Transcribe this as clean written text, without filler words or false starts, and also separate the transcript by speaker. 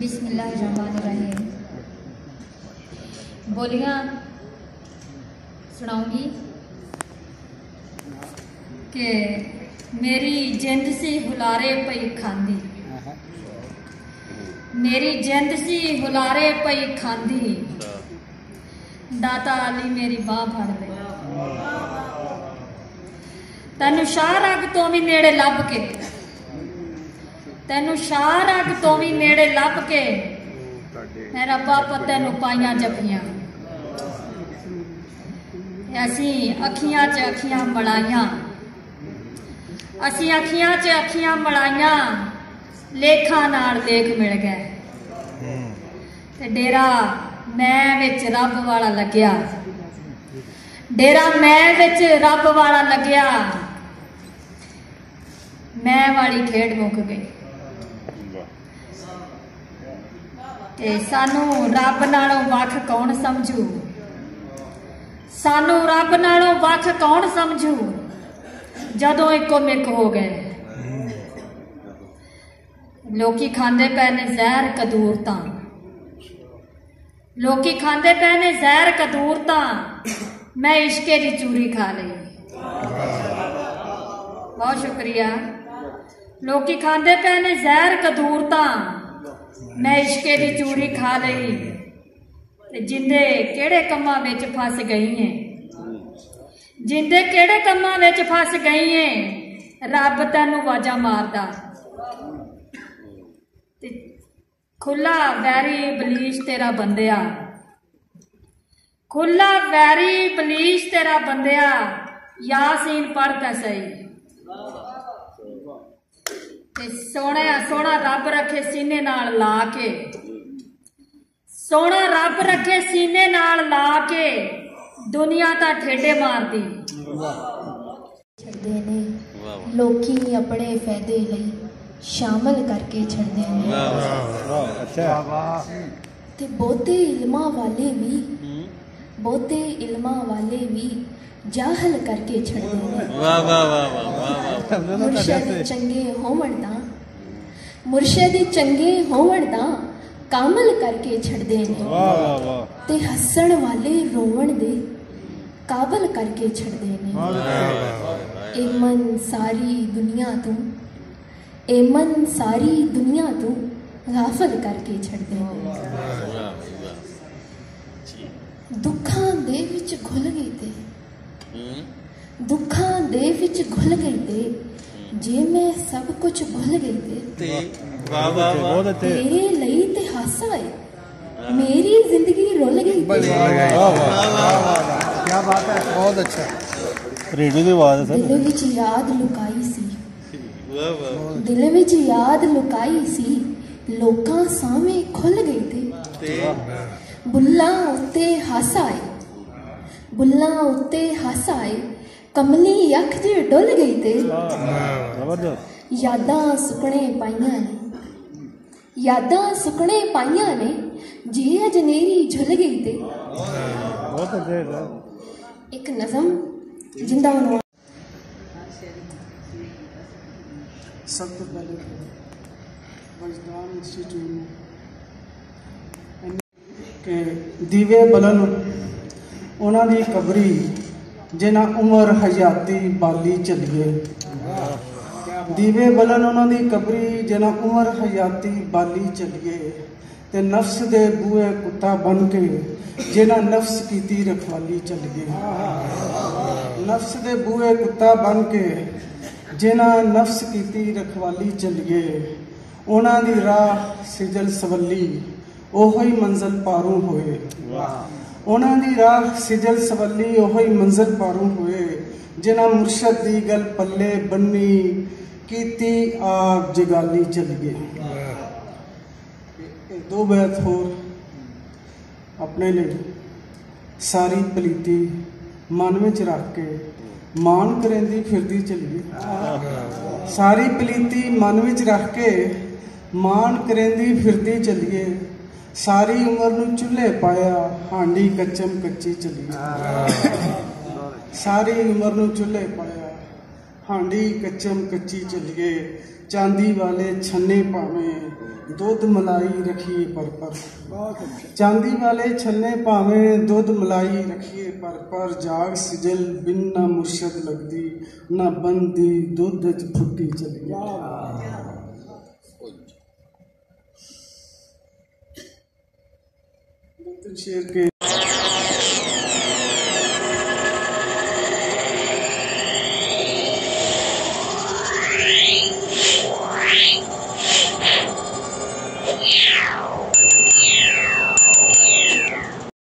Speaker 1: बिस्मिल्लाहिर्रहमानिर्रहीम। बोलियां सुनाऊंगी कि मेरी जिंद सी हुलारे पई खांदी, मेरी जिंद सी हुलारे पई खांदी, दाता अली मेरी बाह फड़ ले। तैनू शाह रग तो भी नेड़े लभ के, तैनू शाह रग तो भी नेड़े लभ के, मेरा पापा तैनू पाइया जफियां। असी अखियां च अखियां मलाइया, असी अखियां च अखियां मलाइया, लेखा नाल लेख मिल गए ते डेरा मैं विच रब वाला लग्या, डेरा मैं विच रब वाला लग्या, मैं वाली खेड मुक गई। ते सानू रब नालों वख कौन समझू, सानू रब नालों वख कौन समझू, जदों इको मिक हो गए। लोकी खांदे पे ने जहर कदूरता, लोकी खांदे पे ने जहर कदूरता, मैं इश्के दी चूरी खा ली। बहुत शुक्रिया। लोकी खांदे पे ने जहर कदूरता, मैं इश्के दी चूरी खा ली। ते जिंदे केड़े कम्मां विच फस गई है, जिंदे केड़े कम्मां विच फस गई है, रब तैनू वाजा मारदा। ते खुला वैरी इबलीस तेरा बंदिया, खुला वैरी इबलीस तेरा बंदिया, यासीन पढ़ता सही। सोना सोना रब रखे सीने नाल ला के, सोना रब रखे सीने नाल ला के, दुनिया ता ठेडे मारदी।
Speaker 2: छड़दे ने लोकी अपने फायदे लई शामिल करके छड़दे ने। ते बहुते इल्मा वाले भी, बहुते इल्मा वाले भी जाहल करके छड़दे ने। मुर्शद चंगे होवण दा, मुर्शद चंगे होवण दा कामल करके छड़दे ने। ते हसन वाले रोवण दे काबल करके छड़दे ने। ए मन सारी दुनिया तू, ए मन सारी दुनिया तू गाफल करके छड़दे ने। दुखां दे विच घुल गई ते, दुखां दे विच घुल गई ते, जे मैं सब कुछ भुल गई ते, तेरे लई ते हासा है, मेरी जिंदगी रुल गई।
Speaker 3: क्या बात है, बहुत अच्छा। रेडियो की आवाज है।
Speaker 2: दिल विच याद लुकाई सी, दिल विच याद लुकाई सी, लोकां सामने खुल गई ते, बुल्लां उत्ते हासा है, बुल्लां उत्ते हासा है, कमली अख जे डुल गई ते, यादां सुकने पाइयां ने, यादां सुकने पाइयां ने, जे अजनेरी झुल गई ते। एक नज़म जिंदा बनवा।
Speaker 4: सबसे पहले वजदान इंस्टीट्यूट के दीवे बलन उन्हां दी कबरी, जिन्हां उमर हयाती बाली चलिए। दीवे बलन उन्हां दी कबरी, जिन्हां उमर हयाती बाली चलिए। ते नफ्स दे बूए कुत्ता बन के, जिन्हां नफ्स कीती रखवाली चलिए। नफ्स दे बूए कुत्ता बन के, जिन्हां नफ्स कीती रखवाली चलिए। उन्हां दी राह सिजल सवली, ओहो ही मंजिल पारों होए। उन्हां दी राह सिजल सवली, ओहो ही मंजिल पारों होए। जिन्हां मुर्शद दी गल पल्ले बन्नी, कीती आग जगाली चलिए। दो बैत होर अपने लिए। सारी पलीती मन विच रख के, मान करेंदी फिरदी चलिए। सारी पलीती मन विच रख के, मान करेंदी फिरदी चलिए। सारी उम्र नूं चुल्हे पाया, हांडी कच्चम कच्ची चलिए। सारी उम्र नूं चुल्हे पाया, हांडी कच्चम कच्ची चलिए, चांदी वाले छन्ने पावें, दुध मलाई रखिए पर। चांदी वाले छन्ने पावें, दुध मलाई रखिए पर। जाग सिजल बिन ना मुर्शद लगदी, ना बंदी दुध च फुटी चलिए। शेर के